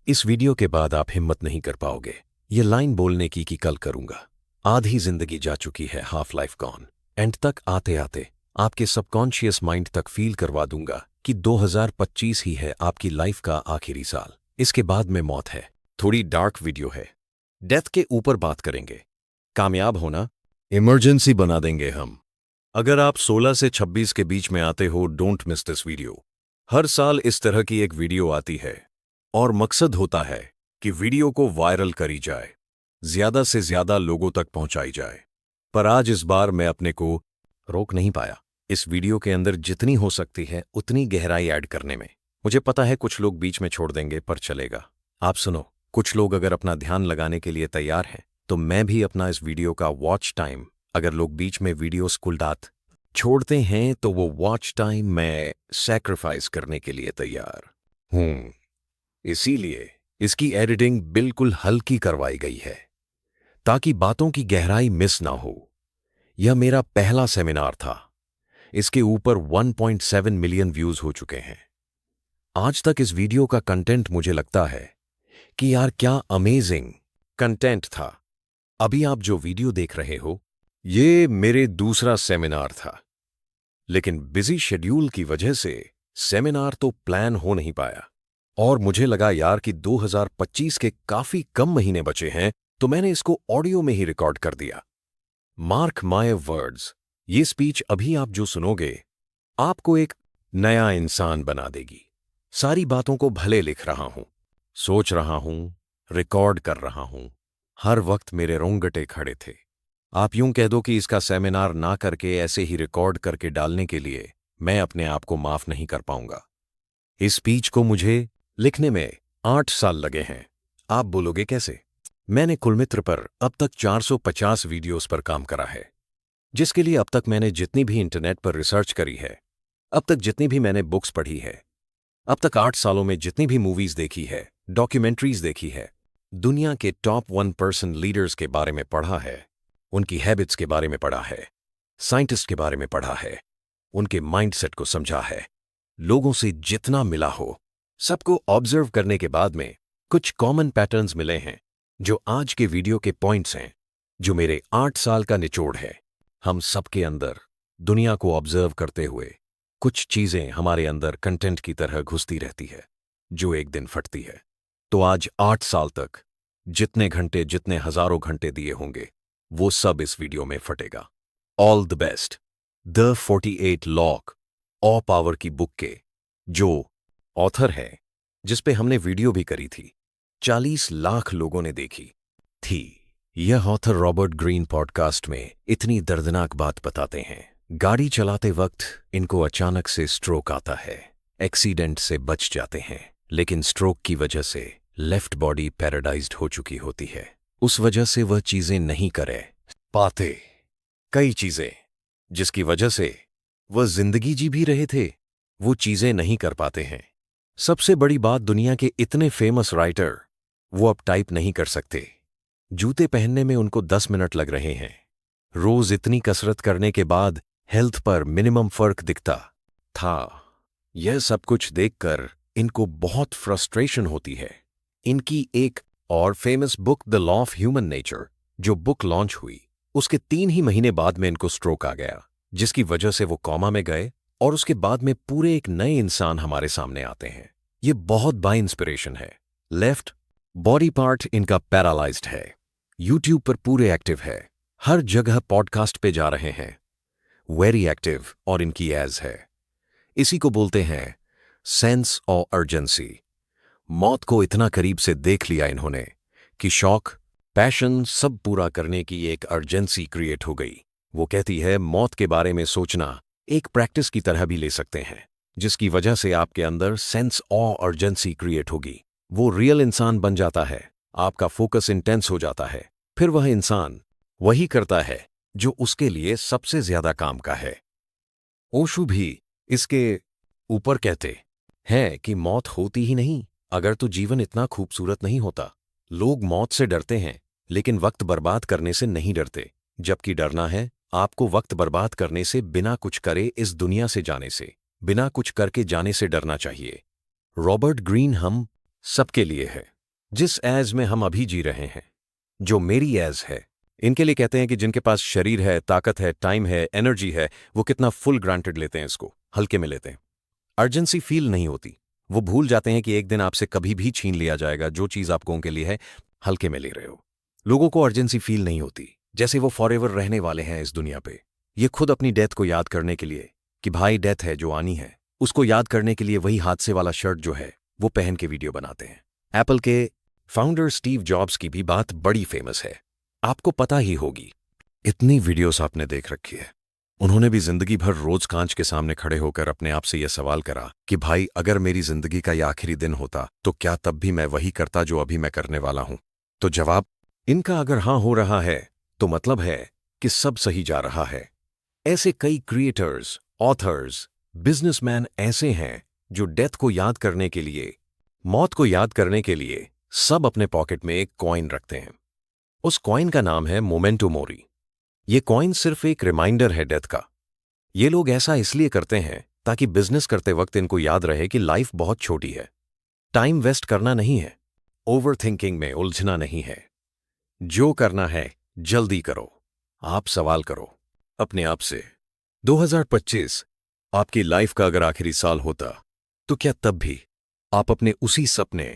इस वीडियो के बाद आप हिम्मत नहीं कर पाओगे ये लाइन बोलने की कि कल करूंगा। आधी जिंदगी जा चुकी है, हाफ लाइफ गॉन। एंड तक आते आते आपके सबकॉन्शियस माइंड तक फील करवा दूंगा कि 2025 ही है आपकी लाइफ का आखिरी साल। इसके बाद में मौत है। थोड़ी डार्क वीडियो है। डेथ के ऊपर बात करेंगे। कामयाब होना इमरजेंसी बना देंगे हम। अगर आप 16 से 26 के बीच में आते हो, डोंट मिस दिस वीडियो। हर साल इस तरह की एक वीडियो आती है और मकसद होता है कि वीडियो को वायरल करी जाए, ज्यादा से ज्यादा लोगों तक पहुंचाई जाए। पर आज इस बार मैं अपने को रोक नहीं पाया। इस वीडियो के अंदर जितनी हो सकती है उतनी गहराई ऐड करने में। मुझे पता है कुछ लोग बीच में छोड़ देंगे, पर चलेगा। आप सुनो, कुछ लोग अगर अपना ध्यान लगाने के लिए तैयार हैं तो मैं भी अपना इस वीडियो का वॉच टाइम, अगर लोग बीच में वीडियो स्कूलडात छोड़ते हैं तो वो वॉच टाइम मैं सैक्रिफाइस करने के लिए तैयार हूं। इसीलिए इसकी एडिटिंग बिल्कुल हल्की करवाई गई है ताकि बातों की गहराई मिस ना हो। यह मेरा पहला सेमिनार था। इसके ऊपर 1.7 मिलियन व्यूज हो चुके हैं। आज तक इस वीडियो का कंटेंट मुझे लगता है कि यार क्या अमेजिंग कंटेंट था। अभी आप जो वीडियो देख रहे हो ये मेरे दूसरा सेमिनार था, लेकिन बिजी शेड्यूल की वजह से सेमिनार तो प्लान हो नहीं पाया। और मुझे लगा यार कि 2025 के काफी कम महीने बचे हैं, तो मैंने इसको ऑडियो में ही रिकॉर्ड कर दिया। मार्क माय वर्ड्स, ये स्पीच अभी आप जो सुनोगे आपको एक नया इंसान बना देगी। सारी बातों को भले लिख रहा हूं, सोच रहा हूं, रिकॉर्ड कर रहा हूं, हर वक्त मेरे रोंगटे खड़े थे। आप यूं कह दो कि इसका सेमिनार ना करके ऐसे ही रिकॉर्ड करके डालने के लिए मैं अपने आप को माफ नहीं कर पाऊंगा। इस स्पीच को मुझे लिखने में 8 साल लगे हैं। आप बोलोगे कैसे? मैंने कुलमित्र पर अब तक 450 वीडियोस पर काम करा है, जिसके लिए अब तक मैंने जितनी भी इंटरनेट पर रिसर्च करी है, अब तक जितनी भी मैंने बुक्स पढ़ी है, अब तक 8 सालों में जितनी भी मूवीज देखी है, डॉक्यूमेंट्रीज देखी है, दुनिया के टॉप 1% लीडर्स के बारे में पढ़ा है, उनकी हैबिट्स के बारे में पढ़ा है, साइंटिस्ट के बारे में पढ़ा है, उनके माइंडसेट को समझा है, लोगों से जितना मिला हो सबको ऑब्जर्व करने के बाद में कुछ कॉमन पैटर्न्स मिले हैं जो आज के वीडियो के पॉइंट्स हैं, जो मेरे 8 साल का निचोड़ है। हम सबके अंदर दुनिया को ऑब्जर्व करते हुए कुछ चीजें हमारे अंदर कंटेंट की तरह घुसती रहती है जो एक दिन फटती है। तो आज 8 साल तक जितने घंटे, जितने हजारों घंटे दिए होंगे वो सब इस वीडियो में फटेगा। All the best. The 48 laws of power की बुक के जो ऑथर है, जिस पे हमने वीडियो भी करी थी, 40 लाख लोगों ने देखी थी। यह ऑथर रॉबर्ट ग्रीन पॉडकास्ट में इतनी दर्दनाक बात बताते हैं। गाड़ी चलाते वक्त इनको अचानक से स्ट्रोक आता है, एक्सीडेंट से बच जाते हैं, लेकिन स्ट्रोक की वजह से लेफ्ट बॉडी पैराडाइज्ड हो चुकी होती है। उस वजह से वह चीजें नहीं करे पाते, कई चीजें जिसकी वजह से वह जिंदगी जी भी रहे थे वो चीजें नहीं कर पाते हैं। सबसे बड़ी बात, दुनिया के इतने फेमस राइटर वो अब टाइप नहीं कर सकते। जूते पहनने में उनको 10 मिनट लग रहे हैं। रोज इतनी कसरत करने के बाद हेल्थ पर मिनिमम फर्क दिखता था। यह सब कुछ देखकर इनको बहुत फ्रस्ट्रेशन होती है। इनकी एक और famous book the law of human nature जो बुक लॉन्च हुई, उसके 3 ही महीने बाद में इनको स्ट्रोक आ गया, जिसकी वजह से वो कोमा में गए और उसके बाद में पूरे एक नए इंसान हमारे सामने आते हैं। ये बहुत बाय इंस्पिरेशन है। लेफ्ट बॉडी पार्ट इनका पैरालाइज्ड है। यूट्यूब पर पूरे एक्टिव है, हर जगह पॉडकास्ट पे जा रहे हैं, वेरी एक्टिव, और इनकी एज है। इसी को बोलते हैं सेंस ऑफ अर्जेंसी। मौत को इतना करीब से देख लिया इन्होंने कि शौक, पैशन सब पूरा करने की एक अर्जेंसी क्रिएट हो गई। वो कहती है मौत के बारे में सोचना एक प्रैक्टिस की तरह भी ले सकते हैं, जिसकी वजह से आपके अंदर सेंस ऑफ अर्जेंसी क्रिएट होगी। वो रियल इंसान बन जाता है, आपका फोकस इंटेंस हो जाता है। फिर वह इंसान वही करता है जो उसके लिए सबसे ज्यादा काम का है। ओशो भी इसके ऊपर कहते हैं कि मौत होती ही नहीं अगर तो जीवन इतना खूबसूरत नहीं होता। लोग मौत से डरते हैं लेकिन वक्त बर्बाद करने से नहीं डरते, जबकि डरना है आपको वक्त बर्बाद करने से, बिना कुछ करे इस दुनिया से जाने से, बिना कुछ करके जाने से डरना चाहिए। रॉबर्ट ग्रीन हम सबके लिए है। जिस एज में हम अभी जी रहे हैं, जो मेरी एज है, इनके लिए कहते हैं कि जिनके पास शरीर है, ताकत है, टाइम है, एनर्जी है, वो कितना फुल ग्रांटेड लेते हैं, इसको हल्के में लेते हैं। अर्जेंसी फील नहीं होती। वो भूल जाते हैं कि एक दिन आपसे कभी भी छीन लिया जाएगा जो चीज आपको उनके लिए है, हल्के में ले रहे हो। लोगों को अर्जेंसी फील नहीं होती, जैसे वो फॉरएवर रहने वाले हैं इस दुनिया पे। ये खुद अपनी डेथ को याद करने के लिए कि भाई डेथ है जो आनी है, उसको याद करने के लिए वही हादसे वाला शर्ट जो है वो पहन के वीडियो बनाते हैं। एप्पल के फाउंडर स्टीव जॉब्स की भी बात बड़ी फेमस है, आपको पता ही होगी। इतनी वीडियोस आपने देख रखी है। उन्होंने भी जिंदगी भर रोज कांच के सामने खड़े होकर अपने आप से यह सवाल करा कि भाई अगर मेरी जिंदगी का यह आखिरी दिन होता तो क्या तब भी मैं वही करता जो अभी मैं करने वाला हूं। तो जवाब इनका अगर हां हो रहा है तो मतलब है कि सब सही जा रहा है। ऐसे कई क्रिएटर्स, ऑथर्स, बिजनेसमैन ऐसे हैं जो डेथ को याद करने के लिए, मौत को याद करने के लिए सब अपने पॉकेट में एक कॉइन रखते हैं। उस कॉइन का नाम है मोमेंटो मोरी। ये कॉइन सिर्फ एक रिमाइंडर है डेथ का। ये लोग ऐसा इसलिए करते हैं ताकि बिजनेस करते वक्त इनको याद रहे कि लाइफ बहुत छोटी है। टाइम वेस्ट करना नहीं है, ओवर थिंकिंग में उलझना नहीं है। जो करना है जल्दी करो। आप सवाल करो अपने आप से, 2025 आपकी लाइफ का अगर आखिरी साल होता तो क्या तब भी आप अपने उसी सपने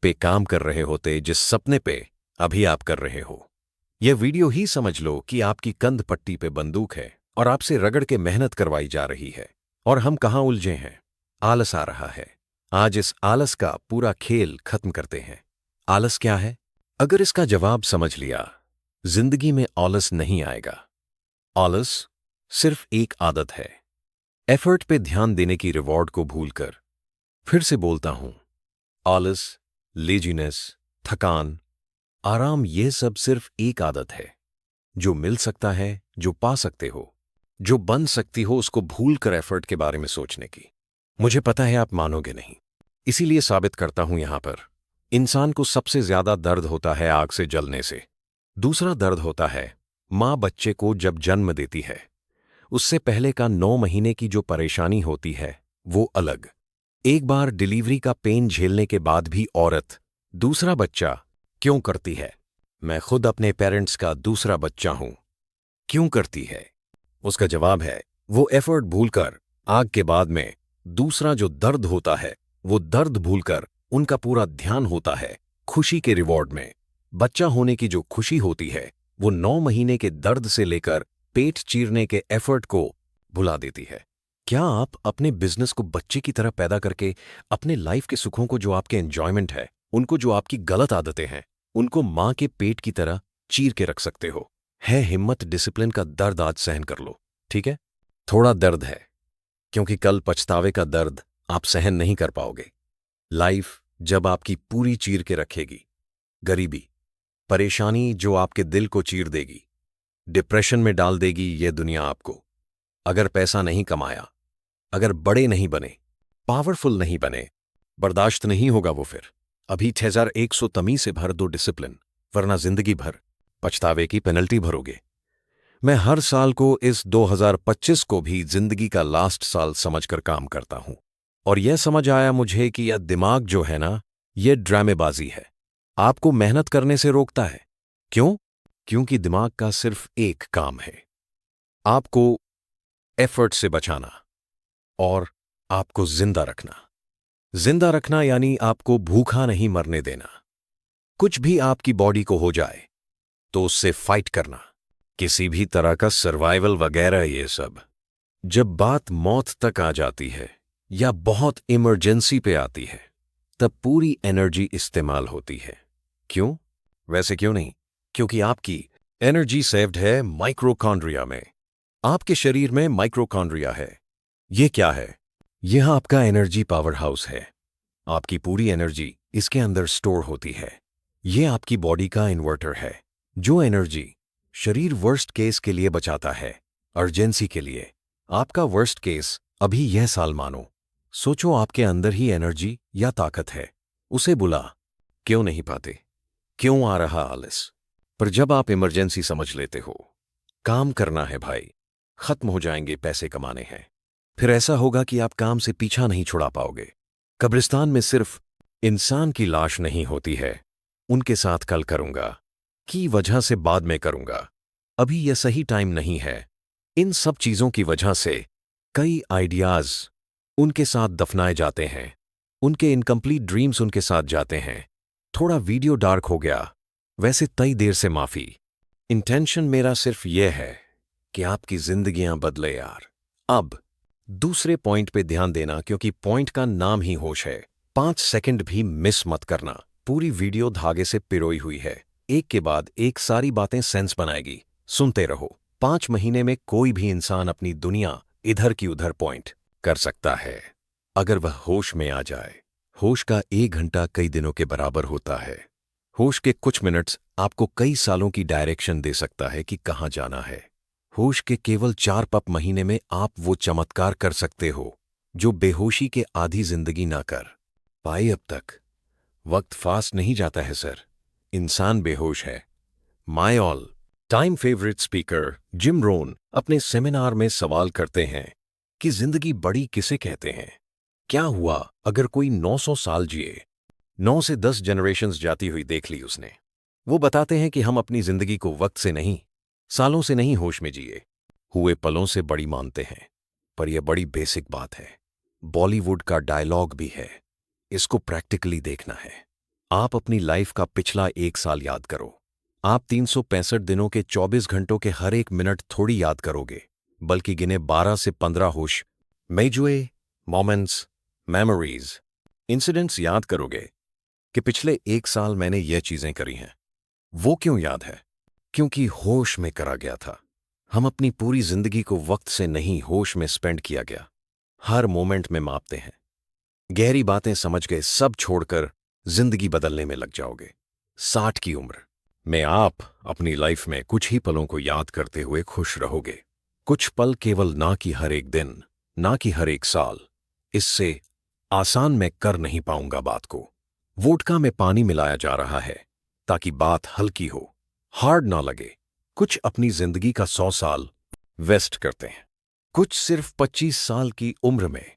पे काम कर रहे होते जिस सपने पे अभी आप कर रहे हो। यह वीडियो ही समझ लो कि आपकी कंध पट्टी पे बंदूक है और आपसे रगड़ के मेहनत करवाई जा रही है, और हम कहां उलझे हैं, आलस आ रहा है। आज इस आलस का पूरा खेल खत्म करते हैं। आलस क्या है? अगर इसका जवाब समझ लिया, जिंदगी में आलस नहीं आएगा। आलस सिर्फ एक आदत है, एफर्ट पे ध्यान देने की रिवॉर्ड को भूलकर। फिर से बोलता हूं, आलस, लेजीनेस, थकान, आराम, यह सब सिर्फ एक आदत है। जो मिल सकता है, जो पा सकते हो, जो बन सकती हो, उसको भूल कर एफर्ट के बारे में सोचने की। मुझे पता है आप मानोगे नहीं, इसीलिए साबित करता हूं यहां पर। इंसान को सबसे ज्यादा दर्द होता है आग से जलने से। दूसरा दर्द होता है मां बच्चे को जब जन्म देती है, उससे पहले का 9 महीने की जो परेशानी होती है वो अलग। एक बार डिलीवरी का पेन झेलने के बाद भी औरत दूसरा बच्चा क्यों करती है? मैं खुद अपने पेरेंट्स का दूसरा बच्चा हूं। क्यों करती है? उसका जवाब है, वो एफर्ट भूलकर आग के बाद में दूसरा जो दर्द होता है, वो दर्द भूलकर उनका पूरा ध्यान होता है खुशी के रिवॉर्ड में। बच्चा होने की जो खुशी होती है वो 9 महीने के दर्द से लेकर पेट चीरने के एफर्ट को भुला देती है। क्या आप अपने बिजनेस को बच्चे की तरह पैदा करके अपने लाइफ के सुखों को, जो आपके एंजॉयमेंट है, उनको, जो आपकी गलत आदतें हैं, उनको मां के पेट की तरह चीर के रख सकते हो? है हिम्मत, डिसिप्लिन का दर्द आज सहन कर लो, ठीक है? थोड़ा दर्द है, क्योंकि कल पछतावे का दर्द आप सहन नहीं कर पाओगे। लाइफ जब आपकी पूरी चीर के रखेगी, गरीबी, परेशानी जो आपके दिल को चीर देगी, डिप्रेशन में डाल देगी ये दुनिया आपको। अगर पैसा नहीं कमाया, अगर बड़े नहीं बने, पावरफुल नहीं बने, बर्दाश्त नहीं होगा वो फिर। अभी 6100 तमीज से भर दो डिसिप्लिन, वरना जिंदगी भर पछतावे की पेनल्टी भरोगे। मैं हर साल को इस 2025 को भी जिंदगी का लास्ट साल समझकर काम करता हूं, और यह समझ आया मुझे कि यह दिमाग जो है ना, यह ड्रामेबाजी है, आपको मेहनत करने से रोकता है। क्यों? क्योंकि दिमाग का सिर्फ एक काम है, आपको एफर्ट से बचाना और आपको जिंदा रखना। जिंदा रखना यानी आपको भूखा नहीं मरने देना। कुछ भी आपकी बॉडी को हो जाए तो उससे फाइट करना, किसी भी तरह का सर्वाइवल वगैरह ये सब। जब बात मौत तक आ जाती है या बहुत इमरजेंसी पे आती है, तब पूरी एनर्जी इस्तेमाल होती है। क्यों? वैसे क्यों नहीं, क्योंकि आपकी एनर्जी सेव्ड है माइक्रोकॉन्ड्रिया में। आपके शरीर में माइक्रोकॉन्ड्रिया है। ये क्या है? यह आपका एनर्जी पावर हाउस है। आपकी पूरी एनर्जी इसके अंदर स्टोर होती है। यह आपकी बॉडी का इन्वर्टर है, जो एनर्जी शरीर वर्स्ट केस के लिए बचाता है, अर्जेंसी के लिए। आपका वर्स्ट केस अभी यह साल मानो। सोचो आपके अंदर ही एनर्जी या ताकत है, उसे बुला क्यों नहीं पाते? क्यों आ रहा आलस? पर जब आप इमरजेंसी समझ लेते हो, काम करना है भाई, खत्म हो जाएंगे पैसे कमाने हैं, फिर ऐसा होगा कि आप काम से पीछा नहीं छुड़ा पाओगे। कब्रिस्तान में सिर्फ इंसान की लाश नहीं होती है, उनके साथ कल करूंगा, की वजह से बाद में करूंगा, अभी यह सही टाइम नहीं है। इन सब चीजों की वजह से कई आइडियाज उनके साथ दफनाए जाते हैं, उनके इनकम्प्लीट ड्रीम्स उनके साथ जाते हैं। थोड़ा वीडियो डार्क हो गया, वैसे तई देर से माफी। इंटेंशन मेरा सिर्फ यह है कि आपकी जिंदगियां बदले यार। अब दूसरे पॉइंट पे ध्यान देना, क्योंकि पॉइंट का नाम ही होश है। 5 सेकंड भी मिस मत करना। पूरी वीडियो धागे से पिरोई हुई है, एक के बाद एक सारी बातें सेंस बनाएगी। सुनते रहो। 5 महीने में कोई भी इंसान अपनी दुनिया इधर की उधर पॉइंट कर सकता है, अगर वह होश में आ जाए। होश का 1 घंटा कई दिनों के बराबर होता है। होश के कुछ मिनट्स आपको कई सालों की डायरेक्शन दे सकता है कि कहां जाना है। होश के केवल 4 महीने में आप वो चमत्कार कर सकते हो जो बेहोशी के आधी जिंदगी ना कर पाए अब तक। वक्त फास्ट नहीं जाता है सर, इंसान बेहोश है। My all time favourite speaker Jim Rohn अपने सेमिनार में सवाल करते हैं कि जिंदगी बड़ी किसे कहते हैं। क्या हुआ अगर कोई 900 साल जिए? 9 से 10 जनरेशन्स जाती हुई देख ली उसने। वो बताते हैं कि हम अपनी जिंदगी को वक्त से नहीं, सालों से नहीं, होश में जिए हुए पलों से बड़ी मानते हैं। पर यह बड़ी बेसिक बात है, बॉलीवुड का डायलॉग भी है, इसको प्रैक्टिकली देखना है। आप अपनी लाइफ का पिछला 1 साल याद करो। आप 365 दिनों के 24 घंटों के हर एक मिनट थोड़ी याद करोगे, बल्कि गिने 12 से 15 होश मेजुए मोमेंट्स, मेमोरीज, इंसिडेंट्स याद करोगे कि पिछले 1 साल मैंने ये चीजें करी हैं। वो क्यों याद है? क्योंकि होश में करा गया था। हम अपनी पूरी जिंदगी को वक्त से नहीं, होश में स्पेंड किया गया। हर मोमेंट में मापते हैं। गहरी बातें समझ गए, सब छोड़कर जिंदगी बदलने में लग जाओगे। 60 की उम्र में आप अपनी लाइफ में कुछ ही पलों को याद करते हुए खुश रहोगे। कुछ पल, केवल ना कि हर एक दिन, ना कि हर एक साल। इससे आसान मैं कर नहीं पाऊंगा बात को। वोडका में पानी मिलाया जा रहा है ताकि बात हल्की हो, हार्ड ना लगे। कुछ अपनी जिंदगी का 100 साल वेस्ट करते हैं, कुछ सिर्फ 25 साल की उम्र में,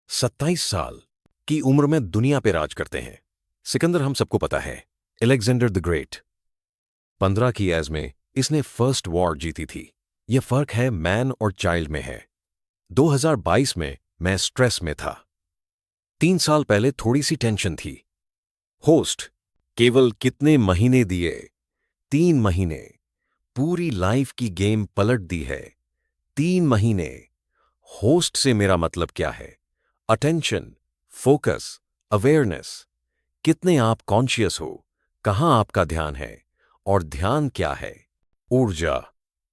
27 साल की उम्र में दुनिया पे राज करते हैं। सिकंदर हम सबको पता है, अलेक्जेंडर द ग्रेट। 15 की एज में इसने फर्स्ट वॉर जीती थी। यह फर्क है मैन और चाइल्ड में है। 2022 में मैं स्ट्रेस में था। 3 साल पहले थोड़ी सी टेंशन थी। होस्ट केवल कितने महीने दिए? 3 महीने। पूरी लाइफ की गेम पलट दी है। 3 महीने। होस्ट से मेरा मतलब क्या है? Attention, focus, awareness. कितने आप कॉन्शियस हो, कहां आपका ध्यान है, और ध्यान क्या है? ऊर्जा,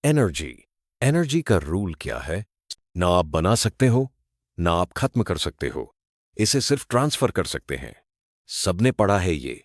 एनर्जी। एनर्जी का रूल क्या है? ना आप बना सकते हो, ना आप खत्म कर सकते हो। इसे सिर्फ ट्रांसफर कर सकते हैं। सबने पढ़ा है ये।